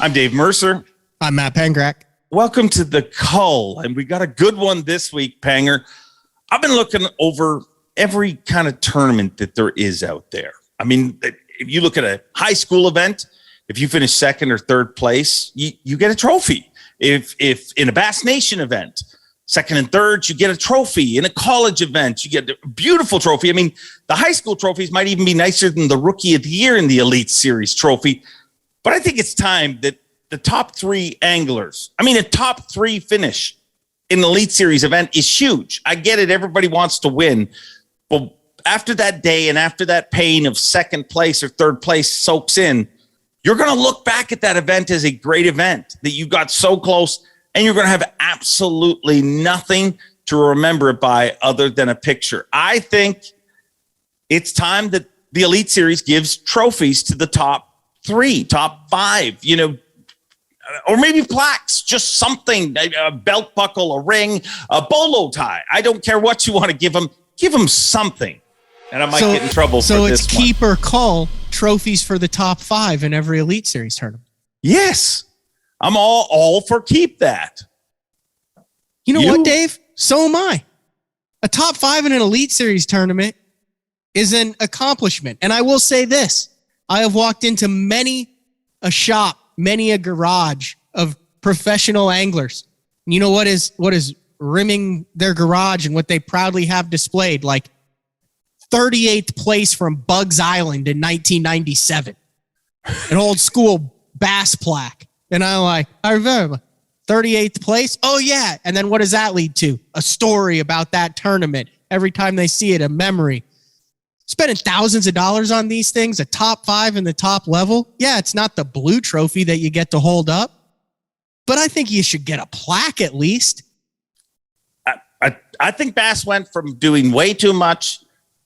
I'm Dave Mercer. I'm Matt Pangrac. Welcome to the Cull, and we got a good one this week, Panger. I've been looking over every kind of tournament that there is out there. I mean, if you look at a high school event, if you finish second or third place, you get a trophy. If in a Bass Nation event, second and third, you get a trophy. In a college event, you get a beautiful trophy. I mean, the high school trophies might even be nicer than the Rookie of the Year in the Elite Series trophy. But I think it's time that the top three anglers, a top three finish in the Elite Series event is huge. I get it. Everybody wants to win. But after that day and after that pain of second place or third place soaks in, you're going to look back at that event as a great event that you got so close, and you're going to have absolutely nothing to remember it by other than a picture. I think it's time that the Elite Series gives trophies to the top three, top five, or maybe plaques, just something, a belt buckle, a ring, a bolo tie. I don't care what you want to give them something. And I might get in trouble for this one. So it's keep or cull trophies for the top five in every Elite Series tournament. Yes. I'm all for keep that. You know what, Dave? So am I. A top five in an Elite Series tournament is an accomplishment. And I will say this. I have walked into many a shop, many a garage of professional anglers. You know what is rimming their garage and what they proudly have displayed? Like 38th place from Bugs Island in 1997. An old school bass plaque. And I remember 38th place. Oh yeah. And then what does that lead to? A story about that tournament. Every time they see it, a memory. Spending thousands of dollars on these things, a top five in the top level. Yeah, it's not the blue trophy that you get to hold up, but I think you should get a plaque at least. I think Bass went from doing way too much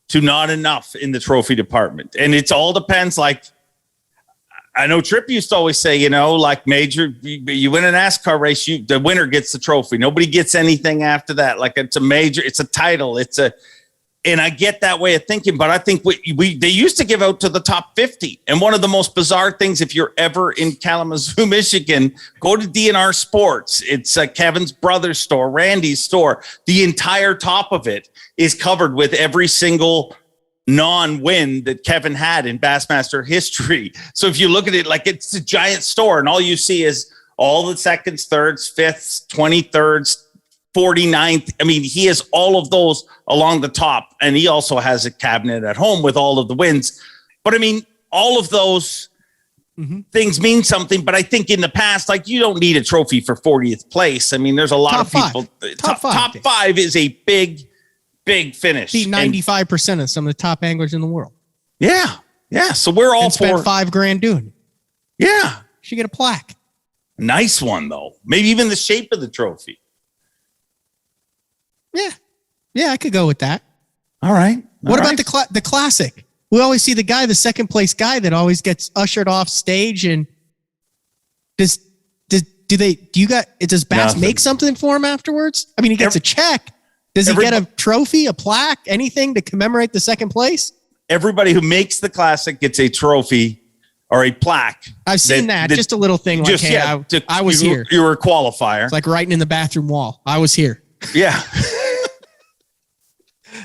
to not enough in the trophy department. And it all depends. Like, I know Tripp used to always say, like major, you win an NASCAR race, the winner gets the trophy. Nobody gets anything after that. Like it's a major, it's a title. And I get that way of thinking, but I think they used to give out to the top 50. And one of the most bizarre things, if you're ever in Kalamazoo, Michigan, go to DNR Sports. It's Kevin's brother's store, Randy's store. The entire top of it is covered with every single non-win that Kevin had in Bassmaster history. So if you look at it, like it's a giant store, and all you see is all the seconds, thirds, fifths, 23rds, 49th. He has all of those along the top, and he also has a cabinet at home with all of the wins. But all of those things mean something. But I think in the past, like, you don't need a trophy for 40th place. There's a lot of people. Top five is a big finish. Be 95% of some of the top anglers in the world. Yeah. So we're all spent $5,000 doing it. Yeah. Should get a plaque. Nice one though. Maybe even the shape of the trophy. Yeah, I could go with that. All right. What about the classic? We always see the second place guy that always gets ushered off stage. And does Bass make something for him afterwards? He gets a check. Does he get a trophy, a plaque, anything to commemorate the second place? Everybody who makes the classic gets a trophy or a plaque. I've seen that. Just a little thing like, I was here. You were a qualifier. It's like writing in the bathroom wall. I was here. Yeah.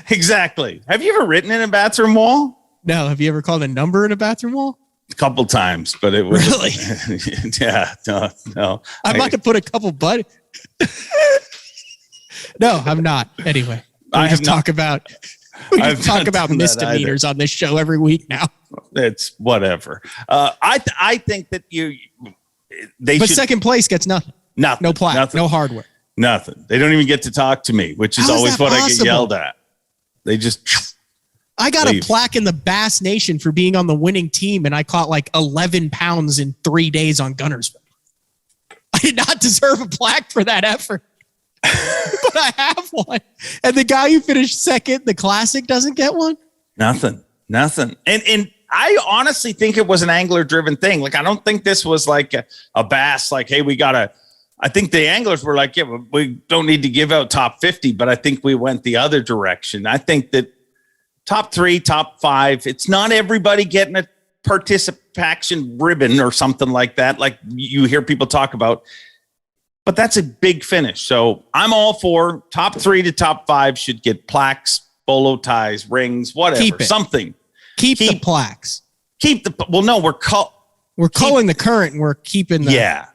Exactly. Have you ever written in a bathroom wall? No. Have you ever called a number in a bathroom wall? A couple times, but it was really. Yeah. No. I'm about to put a couple No, I'm not. Anyway, we just talk about misdemeanors on this show every week now. It's whatever. I think that But second place gets nothing. Nothing. No plaque. Nothing. No hardware. Nothing. They don't even get to talk to me, which is always what I get yelled at. They just. I got a plaque in the Bass Nation for being on the winning team, and I caught like 11 pounds in 3 days on Gunnersville. I did not deserve a plaque for that effort, but I have one. And the guy who finished second, the classic, doesn't get one. Nothing. And I honestly think it was an angler-driven thing. Like, I don't think this was like a Bass, like, hey, I think the anglers were like, yeah, we don't need to give out top 50, but I think we went the other direction. I think that top 3, top 5, it's not everybody getting participation ribbon or something like that, like you hear people talk about. But that's a big finish. So I'm all for top 3 to top 5 should get plaques, bolo ties, rings, whatever, something. Keep the plaques. No, we're culling the current and we're keeping the. Yeah,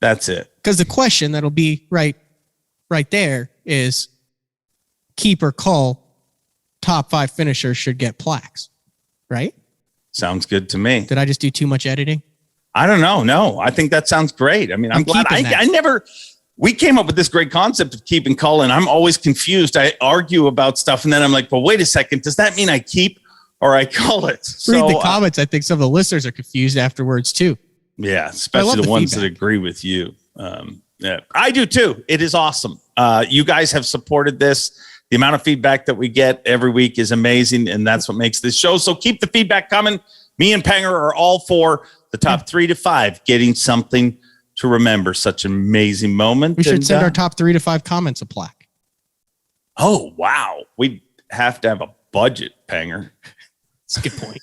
that's it. Because the question that'll be right there is keep or cull top 5 finishers should get plaques, right? Sounds good to me. Did I just do too much editing? I don't know. No, I think that sounds great. I mean, I'm glad we came up with this great concept of keep and cull, and I'm always confused. I argue about stuff and then I'm like, well, wait a second. Does that mean I keep or I cull it? Read the comments. I think some of the listeners are confused afterwards too. Yeah, especially the ones that agree with you. Yeah, I do too. It is awesome. You guys have supported this. The amount of feedback that we get every week is amazing, and that's what makes this show. So keep the feedback coming. Me and Panger are all for the top 3 to 5 getting something to remember. Such an amazing moment. We should send our top 3 to 5 comments a plaque. Oh, wow. We have to have a budget, Panger. That's a good point.